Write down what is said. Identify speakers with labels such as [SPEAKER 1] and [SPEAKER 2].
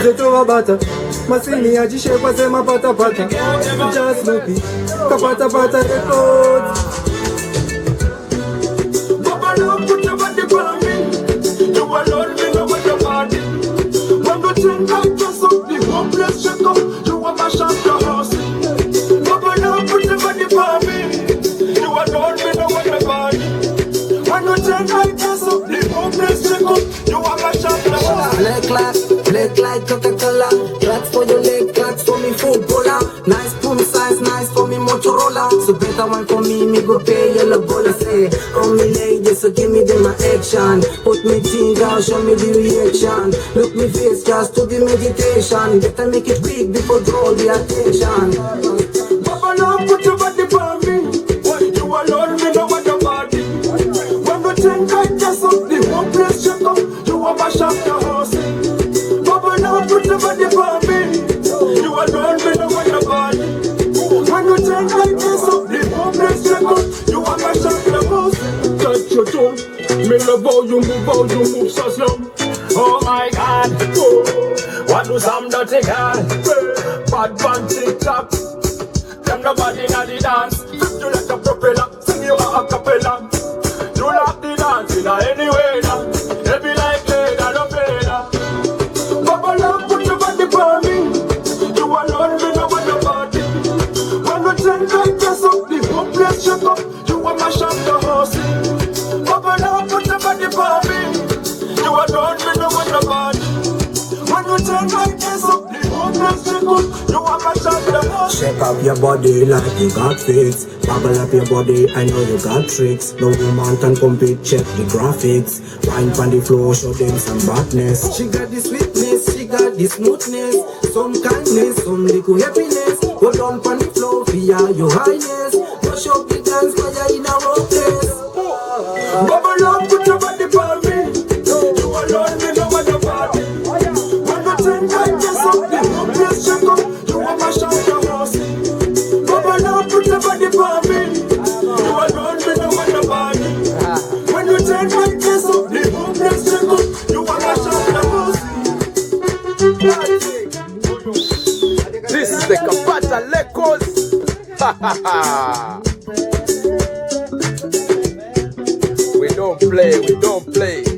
[SPEAKER 1] Zetu wabata masini ajishekwa sema pata pata. Just look it kapata pata records. Baba love put your body for me. You alone me know what your body. When you think I just up the homeless check up, you a mash up the house. Baba love put your body for me. You alone me know what your body. When you think I just up the homeless check up, you a mash up the house. Black like Coca-Cola. Claps for your leg, claps for me footballer. Nice boom size, nice for me Motorola. So better one for me go pay yellow baller. Say, on me lady, so give me the my action. Put me thing down, show me the reaction. Look me face, just to the meditation. Better make it quick before draw the attention. Papa love, put your body for me. You alone, me know what your body. When you think I just up the whole place, check up, you a mash up the house. Put your body for me. You alone me know what your body. When you take like this up the homeless record, you are my champion boss. Touch your toe. Me love how you move so slow. Oh my God, oh, what do some dirty guy? Bad man TikTok. Them nobody na the dance. You like a propeller, sing you a cappella. You like the dance in any way now. Heavy like lead and a feather. Baba love put your body for me. You alone me know what your body. When you think I dress up the homeless check up, you a mash up the house. Baba love put your body for me. You alone me know what your body. When you think I dress up the homeless check up, you a mash up the house. Shake up your body like you got fits. Bubble up your body, I know you got tricks. No woman can compete, check the graphics. Wine on the floor, show them some badness. She got the sweetness, she got the smoothness. Some kindness, some little happiness. Go down on the floor, fear your highness. Push up the dance, fire in a rough place. Bubble up, put your body for me. You alone, me know what your body. When you think I just up the homeless check up, you a mash up the house. Bubble up, put your body for me. You alone, me know what your body. When you think I just up the homeless check up, you a mash up the house.
[SPEAKER 2] This is the Kapata Lekos. Ha ha ha. We don't play.